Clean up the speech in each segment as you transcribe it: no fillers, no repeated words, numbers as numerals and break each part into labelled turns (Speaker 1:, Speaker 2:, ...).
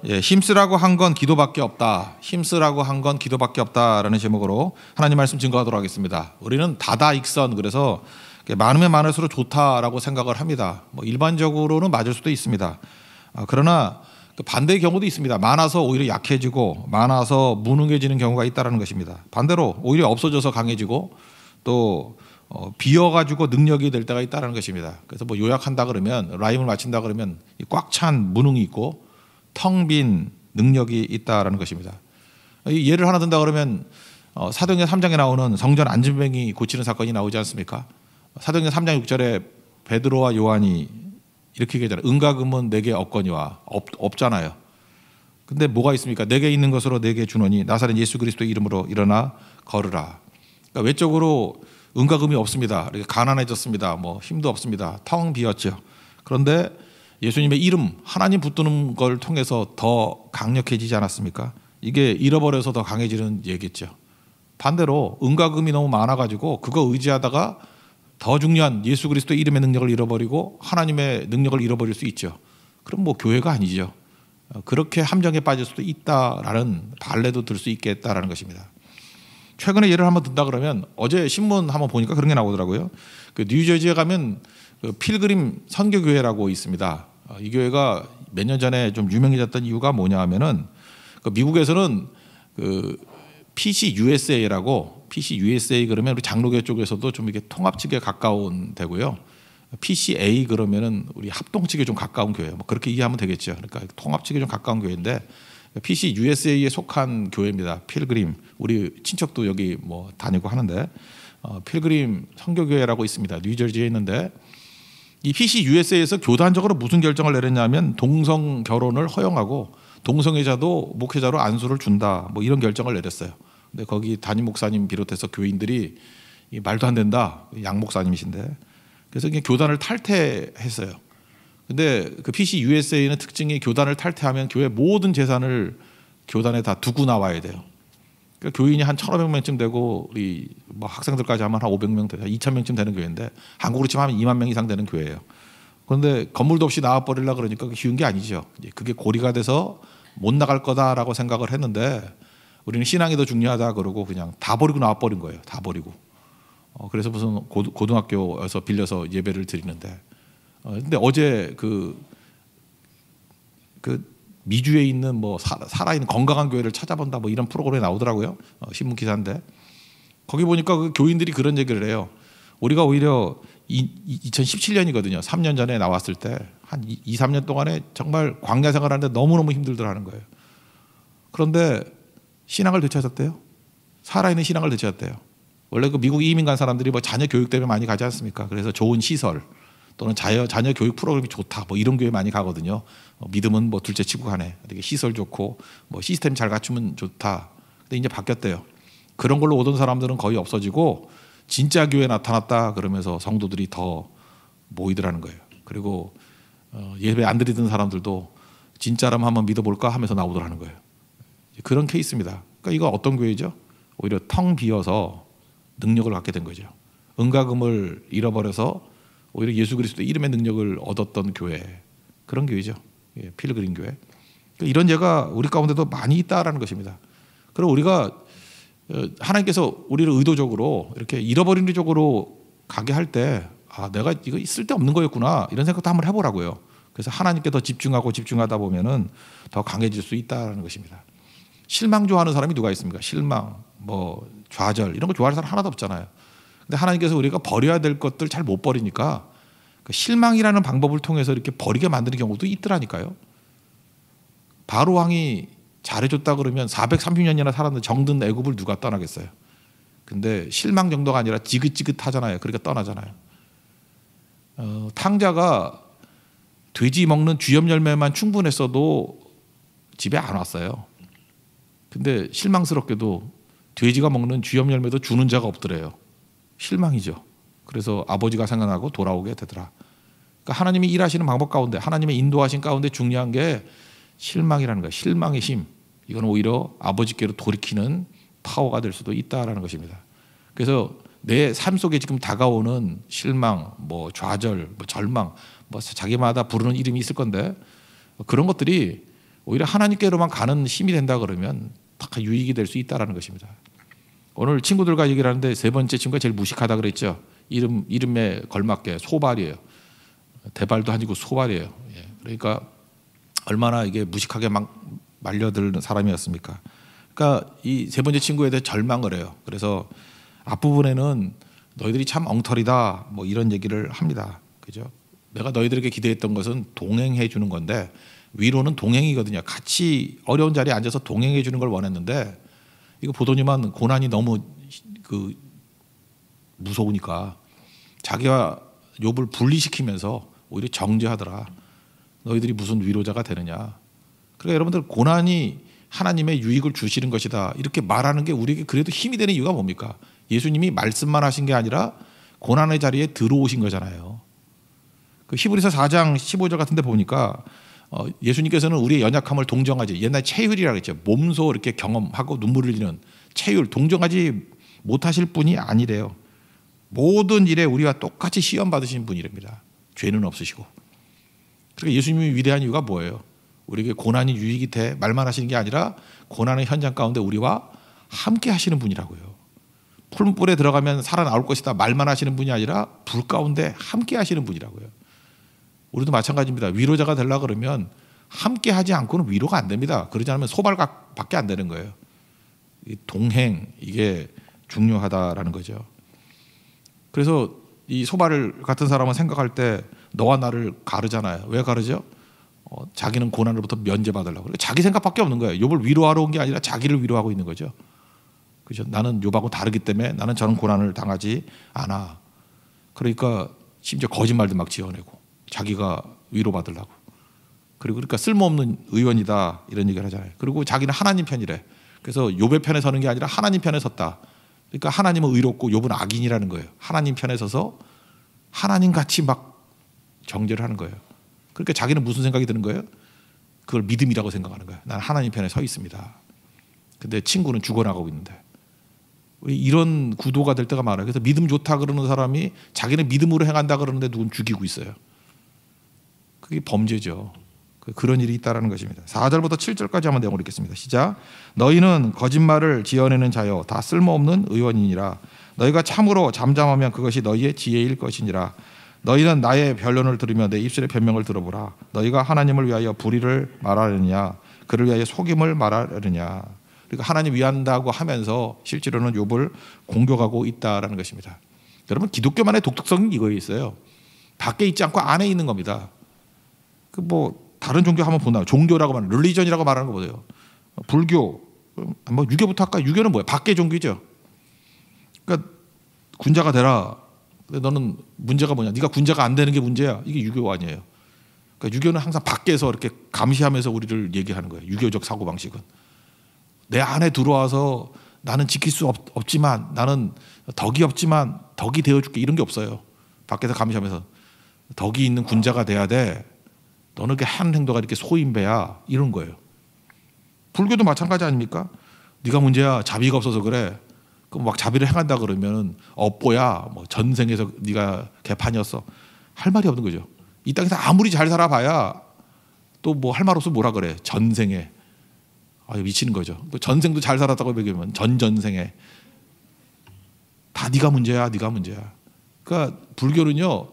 Speaker 1: 예, 힘쓰라고 한 건 기도밖에 없다. 힘쓰라고 한 건 기도밖에 없다라는 제목으로 하나님 말씀 증거하도록 하겠습니다. 우리는 다다익선, 그래서 많으면 많을수록 좋다라고 생각을 합니다. 뭐 일반적으로는 맞을 수도 있습니다. 그러나 반대의 경우도 있습니다. 많아서 오히려 약해지고 많아서 무능해지는 경우가 있다는 것입니다. 반대로 오히려 없어져서 강해지고 또 비어가지고 능력이 될 때가 있다는 것입니다. 그래서 뭐 요약한다 그러면, 라임을 맞춘다 그러면 꽉 찬 무능이 있고 텅 빈 능력이 있다라는 것입니다. 예를 하나 든다 그러면 사도행전 3장에 나오는 성전 안진뱅이 고치는 사건이 나오지 않습니까? 사도행전 3장 6절에 베드로와 요한이 이렇게 얘기하잖아요. 은과 금은 내게 없거니와. 없잖아요. 근데 뭐가 있습니까? 내게 있는 것으로 내게 주노니 나사렛 예수 그리스도의 이름으로 일어나 걸으라. 그러니까 외적으로 은과 금이 없습니다. 이렇게 가난해졌습니다. 뭐 힘도 없습니다. 텅 비었죠. 그런데 예수님의 이름, 하나님 붙드는 걸 통해서 더 강력해지지 않았습니까? 이게 잃어버려서 더 강해지는 얘기겠죠. 반대로 은과 금이 너무 많아가지고 그거 의지하다가 더 중요한 예수 그리스도의 이름의 능력을 잃어버리고 하나님의 능력을 잃어버릴 수 있죠. 그럼 뭐 교회가 아니죠. 그렇게 함정에 빠질 수도 있다라는 발레도 들 수 있겠다라는 것입니다. 최근에 예를 한번 든다 그러면 어제 신문 한번 보니까 그런 게 나오더라고요. 그 뉴저지에 가면 그 필그림 선교교회라고 있습니다. 이 교회가 몇 년 전에 좀 유명해졌던 이유가 뭐냐 하면은 그 미국에서는 그 PCUSA라고, PCUSA 그러면 우리 장로교 쪽에서도 좀 이렇게 통합 측에 가까운 데고요. PCA 그러면은 우리 합동 측에 좀 가까운 교회. 뭐 그렇게 이해하면 되겠죠. 그러니까 통합 측에 좀 가까운 교회인데 PCUSA에 속한 교회입니다. 필그림. 우리 친척도 여기 뭐 다니고 하는데 필그림 선교교회라고 있습니다. 뉴저지에 있는데 이 PCUSA에서 교단적으로 무슨 결정을 내렸냐면 동성 결혼을 허용하고 동성애자도 목회자로 안수를 준다, 뭐 이런 결정을 내렸어요. 근데 거기 담임 목사님 비롯해서 교인들이 말도 안 된다, 양 목사님이신데, 그래서 이게 교단을 탈퇴했어요. 근데 그 PCUSA는 특징이 교단을 탈퇴하면 교회 모든 재산을 교단에 다 두고 나와야 돼요. 그러니까 교인이 한 1,500명쯤 되고 우리 뭐 학생들까지 하면 한 500명, 2,000명쯤 되는 교회인데 한국으로 치면 하면 2만 명 이상 되는 교회예요. 그런데 건물도 없이 나와버리려고 그러니까 쉬운 게 아니죠. 그게 고리가 돼서 못 나갈 거다라고 생각을 했는데 우리는 신앙이 더 중요하다 그러고 그냥 다 버리고 나와버린 거예요. 다 버리고. 그래서 무슨 고등학교에서 빌려서 예배를 드리는데 근데 어제 그 미주에 있는 뭐 살아있는 건강한 교회를 찾아본다 뭐 이런 프로그램에 나오더라고요. 신문 기사인데 거기 보니까 그 교인들이 그런 얘기를 해요. 우리가 오히려 2017년이거든요. 3년 전에 나왔을 때 한 2, 3년 동안에 정말 광야 생활하는데 너무너무 힘들더라는 거예요. 그런데 신앙을 되찾았대요. 살아있는 신앙을 되찾았대요. 원래 그 미국 이민 간 사람들이 뭐 자녀 교육 때문에 많이 가지 않습니까? 그래서 좋은 시설 또는 자녀 교육 프로그램이 좋다, 뭐 이런 교회 많이 가거든요. 믿음은 뭐 둘째 치고 가네. 되게 시설 좋고 뭐 시스템 잘 갖추면 좋다. 근데 이제 바뀌었대요. 그런 걸로 오던 사람들은 거의 없어지고 진짜 교회 나타났다 그러면서 성도들이 더 모이더라는 거예요. 그리고 예배 안 드리던 사람들도 진짜라면 한번 믿어볼까 하면서 나오더라는 거예요. 그런 케이스입니다. 그러니까 이거 어떤 교회죠? 오히려 텅 비어서 능력을 갖게 된 거죠. 은과 금을 잃어버려서 오히려 예수 그리스도의 이름의 능력을 얻었던 교회, 그런 교회죠. 필그림 교회. 그러니까 이런 예가 우리 가운데도 많이 있다라는 것입니다. 그리고 우리가 하나님께서 우리를 의도적으로 이렇게 잃어버리는 쪽으로 가게 할 때 내가 이거 쓸데없는 거였구나 이런 생각도 한번 해보라고요. 그래서 하나님께 더 집중하다 보면은 더 강해질 수 있다는 것입니다. 실망 좋아하는 사람이 누가 있습니까? 실망, 뭐 좌절 이런 거 좋아하는 사람 하나도 없잖아요. 근데 하나님께서 우리가 버려야 될 것들 잘 못 버리니까 그 실망이라는 방법을 통해서 이렇게 버리게 만드는 경우도 있더라니까요. 바로 왕이 잘해줬다 그러면 430년이나 살았는데 정든 애굽을 누가 떠나겠어요. 근데 실망 정도가 아니라 지긋지긋하잖아요. 그러니까 떠나잖아요. 탕자가 돼지 먹는 쥐염 열매만 충분했어도 집에 안 왔어요. 근데 실망스럽게도 돼지가 먹는 쥐염 열매도 주는 자가 없더래요. 실망이죠. 그래서 아버지가 생각나고 돌아오게 되더라. 그러니까 하나님이 일하시는 방법 가운데, 하나님의 인도하신 가운데 중요한 게 실망이라는 거예요. 실망의 힘. 이건 오히려 아버지께로 돌이키는 파워가 될 수도 있다라는 것입니다. 그래서 내 삶 속에 지금 다가오는 실망, 뭐 좌절, 뭐 절망, 뭐 자기마다 부르는 이름이 있을 건데 그런 것들이 오히려 하나님께로만 가는 힘이 된다 그러면 다 유익이 될 수 있다라는 것입니다. 오늘 친구들과 얘기를 하는데 세 번째 친구가 제일 무식하다 그랬죠. 이름에 걸맞게 소발이에요. 대발도 아니고 소발이에요. 예. 그러니까 얼마나 이게 무식하게 막 말려드는 사람이었습니까? 그러니까 이 세 번째 친구에 대해 절망을 해요. 그래서 앞부분에는 너희들이 참 엉터리다 뭐 이런 얘기를 합니다. 그죠? 내가 너희들에게 기대했던 것은 동행해 주는 건데 위로는 동행이거든요. 같이 어려운 자리에 앉아서 동행해 주는 걸 원했는데 이거 보더니만 고난이 너무 무서우니까 자기와 욥을 분리시키면서 오히려 정죄하더라. 너희들이 무슨 위로자가 되느냐. 그러니까 여러분들 고난이 하나님의 유익을 주시는 것이다. 이렇게 말하는 게 우리에게 그래도 힘이 되는 이유가 뭡니까? 예수님이 말씀만 하신 게 아니라 고난의 자리에 들어오신 거잖아요. 그 히브리서 4장 15절 같은 데 보니까 예수님께서는 우리의 연약함을 동정하지, 옛날 체휼이라고 했죠. 몸소 이렇게 경험하고 눈물을 흘리는 체휼, 동정하지 못하실 분이 아니래요. 모든 일에 우리와 똑같이 시험 받으신 분이랍니다. 죄는 없으시고. 그러니까 예수님이 위대한 이유가 뭐예요? 우리에게 고난이 유익이 돼 말만 하시는 게 아니라 고난의 현장 가운데 우리와 함께 하시는 분이라고요. 풀물에 들어가면 살아나올 것이다 말만 하시는 분이 아니라 불 가운데 함께 하시는 분이라고요. 우리도 마찬가지입니다. 위로자가 되려고 그러면 함께 하지 않고는 위로가 안 됩니다. 그러지 않으면 소발각밖에 안 되는 거예요. 동행, 이게 중요하다라는 거죠. 그래서 이 소발 같은 사람은 생각할 때 너와 나를 가르잖아요. 왜 가르죠? 자기는 고난으로부터 면제받으려고. 자기 생각밖에 없는 거예요. 욥을 위로하러 온 게 아니라 자기를 위로하고 있는 거죠. 그죠? 나는 욥하고 다르기 때문에 나는 저런 고난을 당하지 않아. 그러니까 심지어 거짓말도 막 지어내고 자기가 위로받으려고. 그리고 그러니까 쓸모없는 의원이다 이런 얘기를 하잖아요. 그리고 자기는 하나님 편이래. 그래서 욥의 편에 서는 게 아니라 하나님 편에 섰다. 그러니까 하나님은 의롭고 욥은 악인이라는 거예요. 하나님 편에 서서 하나님 같이 막 정죄를 하는 거예요. 그러니까 자기는 무슨 생각이 드는 거예요? 그걸 믿음이라고 생각하는 거예요. 나는 하나님 편에 서 있습니다. 근데 친구는 죽어나가고 있는데. 이런 구도가 될 때가 많아요. 그래서 믿음 좋다 그러는 사람이 자기는 믿음으로 행한다 그러는데 누군 죽이고 있어요. 그게 범죄죠. 그런 일이 있다는 것입니다. 4절부터 7절까지 한번 내용을 읽겠습니다. 시작. 너희는 거짓말을 지어내는 자여 다 쓸모없는 의원이니라. 너희가 참으로 잠잠하면 그것이 너희의 지혜일 것이니라. 너희는 나의 변론을 들으며 내 입술의 변명을 들어보라. 너희가 하나님을 위하여 불의를 말하느냐 그를 위하여 속임을 말하느냐. 그러니까 하나님 위한다고 하면서 실제로는 욥을 공격하고 있다라는 것입니다. 여러분 기독교만의 독특성이 이거에 있어요. 밖에 있지 않고 안에 있는 겁니다. 그 뭐 다른 종교 한번 보나 종교라고 말하는 릴리전이라고 말하는 거 보세요. 불교 뭐 유교부터 할까? 유교는 뭐야? 밖의 종교죠. 그러니까 군자가 되라. 근데 너는 문제가 뭐냐? 네가 군자가 안 되는 게 문제야. 이게 유교 아니에요. 그러니까 유교는 항상 밖에서 이렇게 감시하면서 우리를 얘기하는 거예요. 유교적 사고 방식은 내 안에 들어와서 나는 지킬 수 없지만 나는 덕이 없지만 덕이 되어줄게 이런 게 없어요. 밖에서 감시하면서 덕이 있는 군자가 돼야 돼. 너는 그 한 행동가 이렇게 소인배야 이런 거예요. 불교도 마찬가지 아닙니까? 네가 문제야. 자비가 없어서 그래. 그럼 막 자비를 행한다 그러면 업보야. 뭐 전생에서 네가 개판이었어. 할 말이 없는 거죠. 이 땅에서 아무리 잘 살아봐야 또 뭐 할 말 없으면 뭐라 그래. 전생에. 미치는 거죠. 또 전생도 잘 살았다고 얘기하면 전전생에 다 네가 문제야. 네가 문제야. 그러니까 불교는요.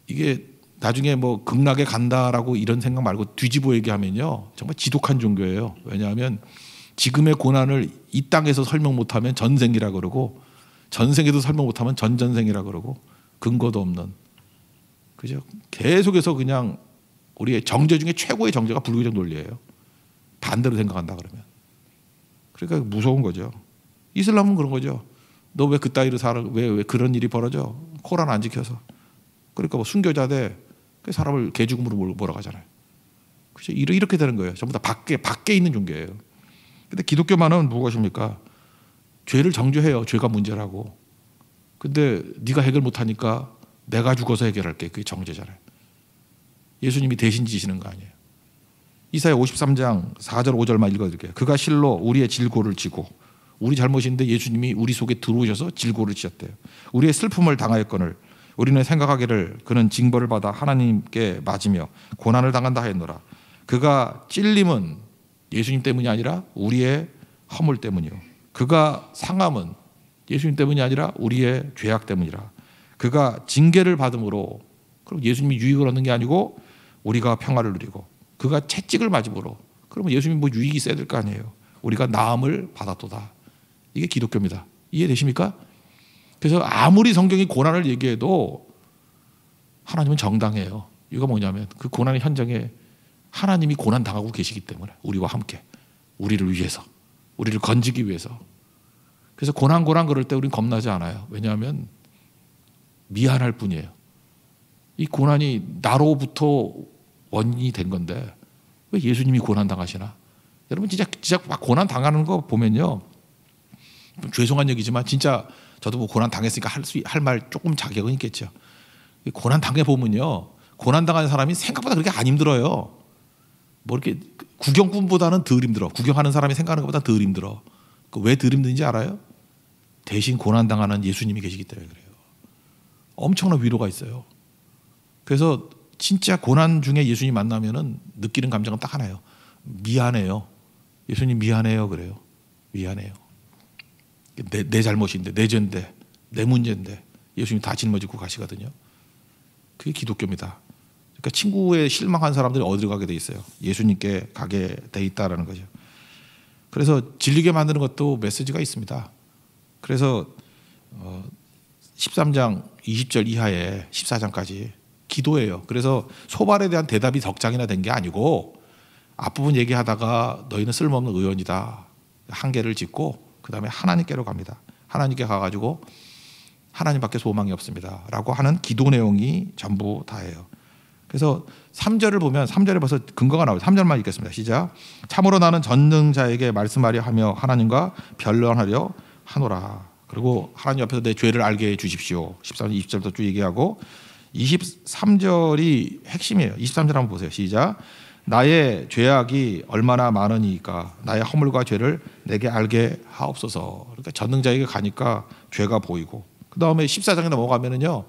Speaker 1: 이게 나중에 뭐 극락에 간다라고 이런 생각 말고 뒤집어 얘기하면요. 정말 지독한 종교예요. 왜냐하면 지금의 고난을 이 땅에서 설명 못하면 전생이라 그러고 전생에도 설명 못하면 전전생이라 그러고 근거도 없는. 그죠? 계속해서 그냥 우리의 정죄 중에 최고의 정죄가 불교적 논리예요. 반대로 생각한다 그러면. 그러니까 무서운 거죠. 이슬람은 그런 거죠. 너 왜 그따위로 살아? 왜 그런 일이 벌어져? 코란 안 지켜서. 그러니까 뭐 순교자 돼. 그 사람을 개죽음으로 몰아가잖아요. 그죠? 이렇게 되는 거예요. 전부 다 밖에 있는 종교예요. 근데 기독교만은 무엇입니까? 죄를 정죄해요. 죄가 문제라고. 근데 네가 해결 못하니까 내가 죽어서 해결할게. 그게 정죄잖아요. 예수님이 대신 지시는 거 아니에요. 이사야 53장 4절 5절만 읽어드릴게요. 그가 실로 우리의 질고를 지고 우리 잘못인데 예수님이 우리 속에 들어오셔서 질고를 지셨대요. 우리의 슬픔을 당하였거늘 우리는 생각하기를 그는 징벌을 받아 하나님께 맞으며 고난을 당한다 하였노라. 그가 찔림은 예수님 때문이 아니라 우리의 허물 때문이요. 그가 상함은 예수님 때문이 아니라 우리의 죄악 때문이라. 그가 징계를 받음으로, 그럼 예수님이 유익을 얻는 게 아니고 우리가 평화를 누리고, 그가 채찍을 맞음으로, 그러면 예수님이 뭐 유익이 있어야 될 거 아니에요. 우리가 나음을 받았도다. 이게 기독교입니다. 이해되십니까? 그래서 아무리 성경이 고난을 얘기해도 하나님은 정당해요. 이거 뭐냐면 그 고난의 현장에 하나님이 고난 당하고 계시기 때문에, 우리와 함께, 우리를 위해서, 우리를 건지기 위해서. 그래서 고난 그럴 때 우리는 겁나지 않아요. 왜냐하면 미안할 뿐이에요. 이 고난이 나로부터 원인이 된 건데 왜 예수님이 고난 당하시나? 여러분 진짜 막 고난 당하는 거 보면요, 좀 죄송한 얘기지만 진짜 저도 뭐 고난 당했으니까 할 말 조금 자격은 있겠죠. 고난 당해 보면요, 고난 당하는 사람이 생각보다 그렇게 안 힘들어요. 뭐 이렇게 구경꾼보다는 덜 힘들어. 구경하는 사람이 생각하는 것보다 덜 힘들어. 왜 덜 힘든지 알아요? 대신 고난 당하는 예수님이 계시기 때문에 그래요. 엄청난 위로가 있어요. 그래서 진짜 고난 중에 예수님 만나면은 느끼는 감정은 딱 하나예요. 미안해요. 예수님 미안해요. 그래요. 미안해요. 내 잘못인데, 내 죄인데, 내 문제인데 예수님 다 짊어지고 가시거든요. 그게 기독교입니다. 그러니까 친구에 실망한 사람들이 어디로 가게 돼 있어요? 예수님께 가게 돼 있다라는 거죠. 그래서 질리게 만드는 것도 메시지가 있습니다. 그래서 13장 20절 이하에 14장까지 기도예요. 그래서 소발에 대한 대답이 덕장이나 된 게 아니고 앞부분 얘기하다가 너희는 쓸모없는 의원이다, 한계를 짓고 그 다음에 하나님께로 갑니다. 하나님께 가가지고 하나님밖에 소망이 없습니다 라고 하는 기도 내용이 전부 다예요. 그래서 3절을 보면 3절에 벌써 근거가 나오죠. 3절만 읽겠습니다. 시작. 참으로 나는 전능자에게 말씀하려 하며 하나님과 변론하려 하노라. 그리고 하나님 앞에서 내 죄를 알게 해 주십시오. 13절 20절부터 쭉 얘기하고 23절이 핵심이에요. 23절 한번 보세요. 시작. 나의 죄악이 얼마나 많으니까 나의 허물과 죄를 내게 알게 하옵소서. 그러니까 전능자에게 가니까 죄가 보이고, 그 다음에 14장에 넘어가면은요,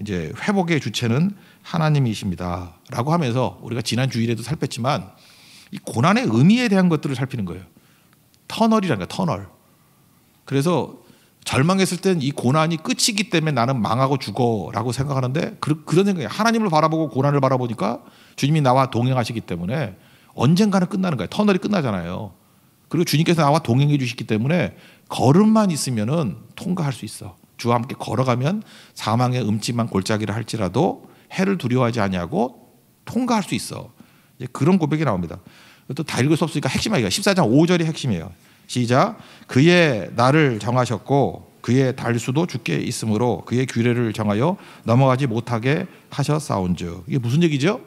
Speaker 1: 이제 회복의 주체는 하나님이십니다라고 하면서 우리가 지난 주일에도 살폈지만 이 고난의 의미에 대한 것들을 살피는 거예요. 터널이라는 거예요. 터널. 그래서 절망했을 땐 이 고난이 끝이기 때문에 나는 망하고 죽어라고 생각하는데 그런 생각이에요. 하나님을 바라보고 고난을 바라보니까 주님이 나와 동행하시기 때문에 언젠가는 끝나는 거예요. 터널이 끝나잖아요. 그리고 주님께서 나와 동행해 주시기 때문에 걸음만 있으면은 통과할 수 있어. 주와 함께 걸어가면 사망의 음침한 골짜기를 할지라도 해를 두려워하지 아니하고 통과할 수 있어. 이제 그런 고백이 나옵니다. 또 다 읽을 수 없으니까 핵심이에요. 14장 5절이 핵심이에요. 시작. 그의 날을 정하셨고 그의 달수도 주께 있으므로 그의 규례를 정하여 넘어가지 못하게 하셨사온즉. 이게 무슨 얘기죠?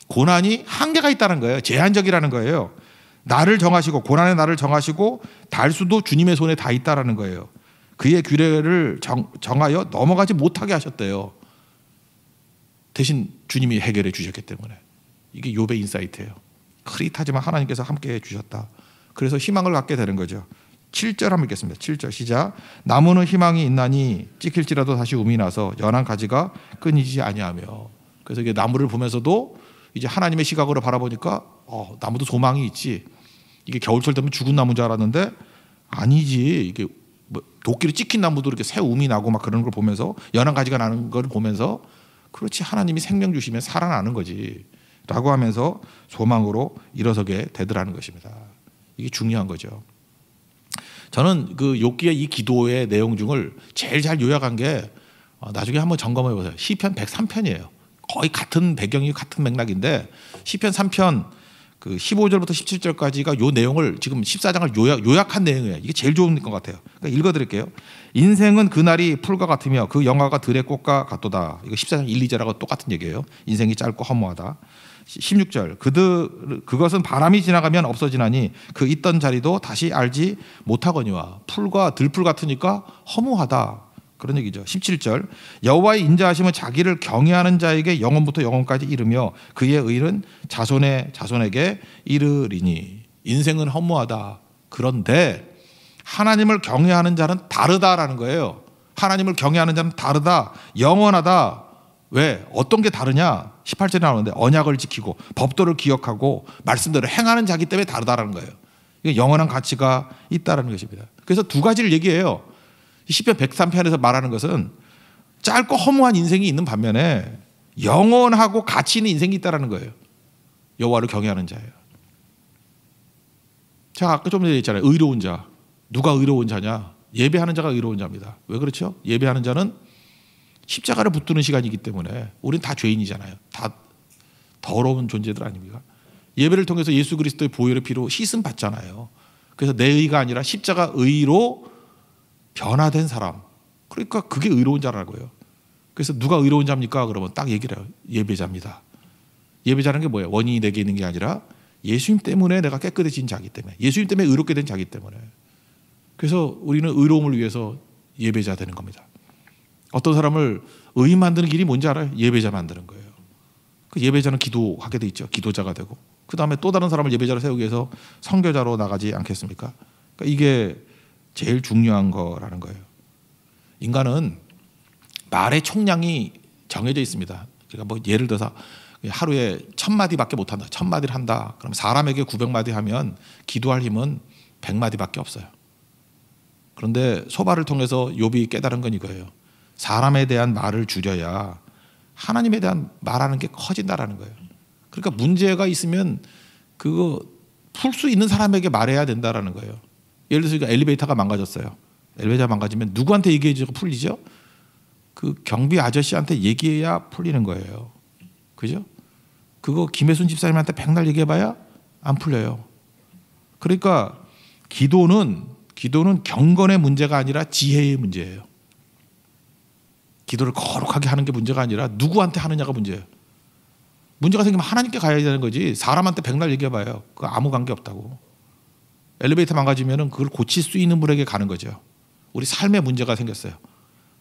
Speaker 1: 고난이 한계가 있다는 거예요. 제한적이라는 거예요. 날을 정하시고, 고난의 날을 정하시고 달수도 주님의 손에 다 있다라는 거예요. 그의 규례를 정하여 넘어가지 못하게 하셨대요. 대신 주님이 해결해 주셨기 때문에. 이게 욥의 인사이트예요. 흐릿하지만 하나님께서 함께 해 주셨다. 그래서 희망을 갖게 되는 거죠. 7절 한번 읽겠습니다. 7절 시작. 나무는 희망이 있나니 찍힐지라도 다시 움이 나서 연한 가지가 끊이지 아니하며. 그래서 이게 나무를 보면서도 이제 하나님의 시각으로 바라보니까 나무도 소망이 있지. 이게 겨울철 되면 죽은 나무인 줄 알았는데 아니지. 이게 뭐 도끼로 찍힌 나무도 이렇게 새 움이 나고 막 그런 걸 보면서, 연한 가지가 나는 걸 보면서, 그렇지, 하나님이 생명 주시면 살아나는 거지 라고 하면서 소망으로 일어서게 되더라는 것입니다. 이게 중요한 거죠. 저는 그 욥기의 이 기도의 내용 중을 제일 잘 요약한 게 나중에 한번 점검해 보세요. 시편 103편이에요. 거의 같은 배경이 같은 맥락인데 시편 3편 그 15절부터 17절까지가 요 내용을 지금 14장을 요약한 내용이에요. 이게 제일 좋은 것 같아요. 그러니까 읽어드릴게요. 인생은 그날이 풀과 같으며 그 영화가 들의 꽃과 같도다. 이거 14장 1, 2절하고 똑같은 얘기예요. 인생이 짧고 허무하다. 16절 그것은 바람이 지나가면 없어지나니 그 있던 자리도 다시 알지 못하거니와. 풀과 들풀 같으니까 허무하다. 그런 얘기죠. 17절 여호와의 인자하심은 자기를 경외하는 자에게 영원부터 영원까지 이르며 그의 의는 자손의 자손에게 이르리니. 인생은 허무하다. 그런데 하나님을 경외하는 자는 다르다라는 거예요. 하나님을 경외하는 자는 다르다. 영원하다. 왜? 어떤 게 다르냐? 18절에 나오는데 언약을 지키고 법도를 기억하고 말씀대로 행하는 자기 때문에 다르다라는 거예요. 이게 영원한 가치가 있다라는 것입니다. 그래서 두 가지를 얘기해요. 시편 103편에서 말하는 것은 짧고 허무한 인생이 있는 반면에 영원하고 가치 있는 인생이 있다라는 거예요. 여호와를 경외하는 자예요. 제가 아까 좀 전에 얘기했잖아요. 의로운 자. 누가 의로운 자냐? 예배하는 자가 의로운 자입니다. 왜 그렇죠? 예배하는 자는 십자가를 붙드는 시간이기 때문에 우리는 다 죄인이잖아요. 다 더러운 존재들 아닙니까? 예배를 통해서 예수 그리스도의 보혈의 피로 씻음 받잖아요. 그래서 내 의가 아니라 십자가 의로 변화된 사람. 그러니까 그게 의로운 자라고요. 그래서 누가 의로운 자입니까? 그러면 딱 얘기를 해요. 예배자입니다. 예배자는 게 뭐예요? 원인이 내게 있는 게 아니라 예수님 때문에 내가 깨끗해진 자기 때문에, 예수님 때문에 의롭게 된 자기 때문에. 그래서 우리는 의로움을 위해서 예배자 되는 겁니다. 어떤 사람을 의인 만드는 길이 뭔지 알아요? 예배자 만드는 거예요. 그 예배자는 기도하게 돼 있죠. 기도자가 되고 그 다음에 또 다른 사람을 예배자로 세우기 위해서 선교자로 나가지 않겠습니까? 그러니까 이게 제일 중요한 거라는 거예요. 인간은 말의 총량이 정해져 있습니다. 그러니까 뭐 예를 들어서 하루에 1000마디밖에 못한다. 1000마디를 한다. 그럼 사람에게 900마디 하면 기도할 힘은 100마디밖에 없어요. 그런데 소바를 통해서 욥이 깨달은 건 이거예요. 사람에 대한 말을 줄여야 하나님에 대한 말하는 게 커진다라는 거예요. 그러니까 문제가 있으면 그거 풀 수 있는 사람에게 말해야 된다라는 거예요. 예를 들어서 엘리베이터가 망가졌어요. 엘리베이터가 망가지면 누구한테 얘기해주고 풀리죠? 그 경비 아저씨한테 얘기해야 풀리는 거예요. 그죠? 그거 김혜순 집사님한테 백날 얘기해봐야 안 풀려요. 그러니까 기도는 경건의 문제가 아니라 지혜의 문제예요. 기도를 거룩하게 하는 게 문제가 아니라 누구한테 하느냐가 문제예요. 문제가 생기면 하나님께 가야 되는 거지 사람한테 백날 얘기해봐요. 그거 아무 관계 없다고. 엘리베이터 망가지면 그걸 고칠 수 있는 분에게 가는 거죠. 우리 삶에 문제가 생겼어요.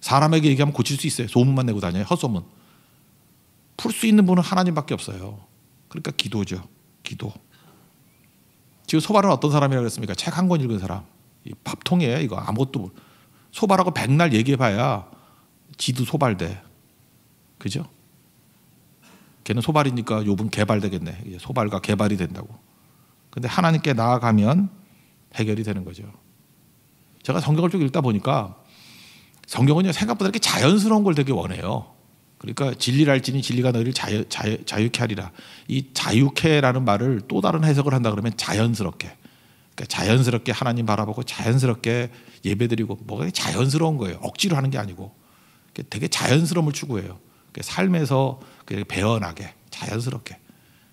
Speaker 1: 사람에게 얘기하면 고칠 수 있어요. 소문만 내고 다녀요. 헛소문. 풀 수 있는 분은 하나님밖에 없어요. 그러니까 기도죠. 기도. 지금 소발은 어떤 사람이라고 했습니까? 책 한 권 읽은 사람. 밥통이에요. 이거 아무것도. 소발하고 백날 얘기해봐야 지도 소발돼. 그죠? 걔는 소발이니까 욥은 개발되겠네. 소발과 개발이 된다고. 근데 하나님께 나아가면 해결이 되는 거죠. 제가 성경을 쭉 읽다 보니까 성경은 생각보다 이렇게 자연스러운 걸 되게 원해요. 그러니까 진리를 알지니 진리가 너희를 자유케 하리라. 이 자유케라는 말을 또 다른 해석을 한다 그러면 자연스럽게. 그러니까 자연스럽게 하나님 바라보고 자연스럽게 예배드리고 뭐가 자연스러운 거예요. 억지로 하는 게 아니고 되게 자연스러움을 추구해요. 삶에서 배어나게 자연스럽게.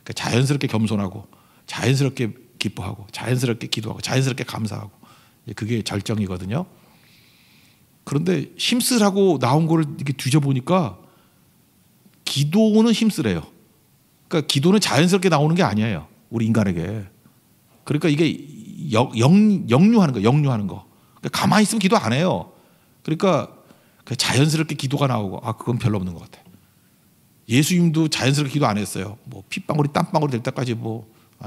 Speaker 1: 그러니까 자연스럽게 겸손하고 자연스럽게 기뻐하고 자연스럽게 기도하고 자연스럽게 감사하고 그게 절정이거든요. 그런데 힘쓰라고 나온 거를 이렇게 뒤져보니까 기도는 힘쓰래요. 그러니까 기도는 자연스럽게 나오는 게 아니에요. 우리 인간에게. 그러니까 이게 역류하는 거, 역류하는 거. 그러니까 가만히 있으면 기도 안 해요. 그러니까 자연스럽게 기도가 나오고 그건 별로 없는 것 같아. 예수님도 자연스럽게 기도 안 했어요. 뭐 핏방울이 땀방울이 될 때까지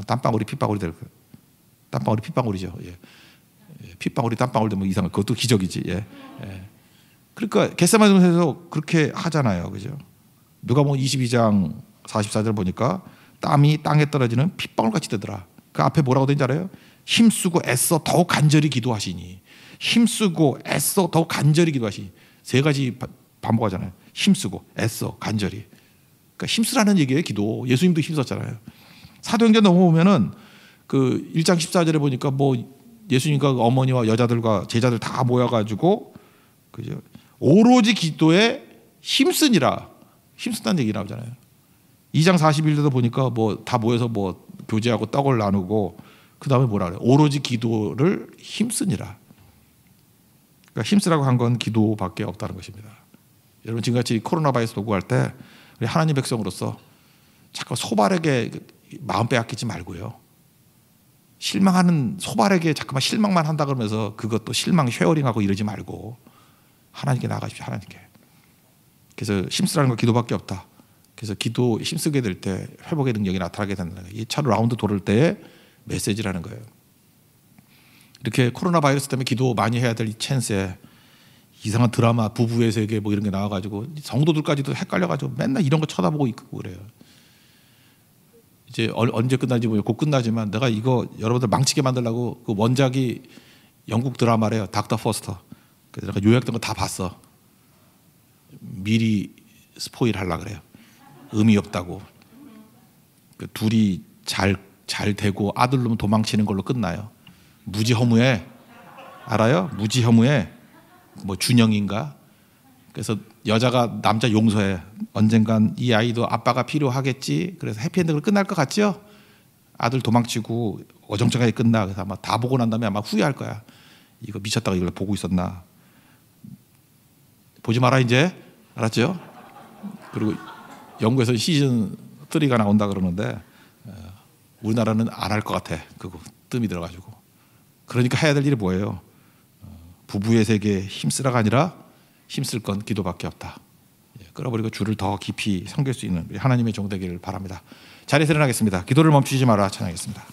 Speaker 1: 땀방울이 핏방울이 될 거예요. 땀방울이 핏방울이죠. 예. 핏방울이 땀방울 되면 이상한 그것도 기적이지. 예. 그러니까 겟세마네에서 그렇게 하잖아요. 그죠? 누가복음 22장 44절 보니까 땀이 땅에 떨어지는 핏방울 같이 되더라. 그 앞에 뭐라고 되는지 알아요? 힘쓰고 애써 더욱 간절히 기도하시니. 힘쓰고 애써 더욱 간절히 기도하시니. 세 가지 반복하잖아요. 힘쓰고 애써 간절히. 그러니까 힘쓰라는 얘기예요. 기도. 예수님도 힘썼잖아요. 사도행전 넘어오면은 그 1장 14절에 보니까 뭐 예수님과 어머니와 여자들과 제자들 다 모여가지고 그죠? 오로지 기도에 힘쓰니라. 힘쓴다는 얘기 나오잖아요. 2장 41절도 보니까 뭐 다 모여서 뭐 교제하고 떡을 나누고 그 다음에 뭐라 그래요? 오로지 기도를 힘쓰니라. 그러니까 힘쓰라고 한 건 기도밖에 없다는 것입니다. 여러분 지금같이 코로나 바이러스 도구할 때 우리 하나님 백성으로서 자꾸 소발에게 마음 빼앗기지 말고요. 실망하는 소발에게 자꾸만 실망만 한다 그러면서 그것도 실망 쉐어링하고 이러지 말고 하나님께 나가십시오. 하나님께. 그래서 힘쓰라는 건 기도밖에 없다. 그래서 기도 힘쓰게 될 때 회복의 능력이 나타나게 된다는 거예요. 이 차 라운드 돌을 때의 메시지라는 거예요. 이렇게 코로나 바이러스 때문에 기도 많이 해야 될 이 찬스에 이상한 드라마 부부의 세계 뭐 이런 게 나와가지고 성도들까지도 헷갈려가지고 맨날 이런 거 쳐다보고 있고 그래요. 이제 언제 끝나지 뭐 곧 끝나지만 내가 이거 여러분들 망치게 만들려고 그 원작이 영국 드라마래요. 닥터 포스터. 그래서 내가 요약된 거 다 봤어. 미리 스포일 하려 그래요. 의미 없다고. 그 둘이 잘 되고 아들 놈 도망치는 걸로 끝나요. 무지 허무해. 알아요? 무지 허무해. 뭐 준영인가? 그래서 여자가 남자 용서해. 언젠간 이 아이도 아빠가 필요하겠지. 그래서 해피엔딩으로 끝날 것 같죠? 아들 도망치고 어정쩡하게 끝나. 그래서 아마 다 보고 난 다음에 아마 후회할 거야. 이거 미쳤다가 이걸 보고 있었나. 보지 마라 이제. 알았죠? 그리고 영국에서 시즌 3가 나온다 그러는데 우리나라는 안 할 것 같아. 그거 뜸이 들어가지고. 그러니까 해야 될 일이 뭐예요? 부부의 세계에 힘쓰라가 아니라 힘쓸 건 기도밖에 없다. 끌어버리고 주를 더 깊이 섬길 수 있는 하나님의 종 되기를 바랍니다. 자리에서 일어나겠습니다. 기도를 멈추지 마라 찬양하겠습니다.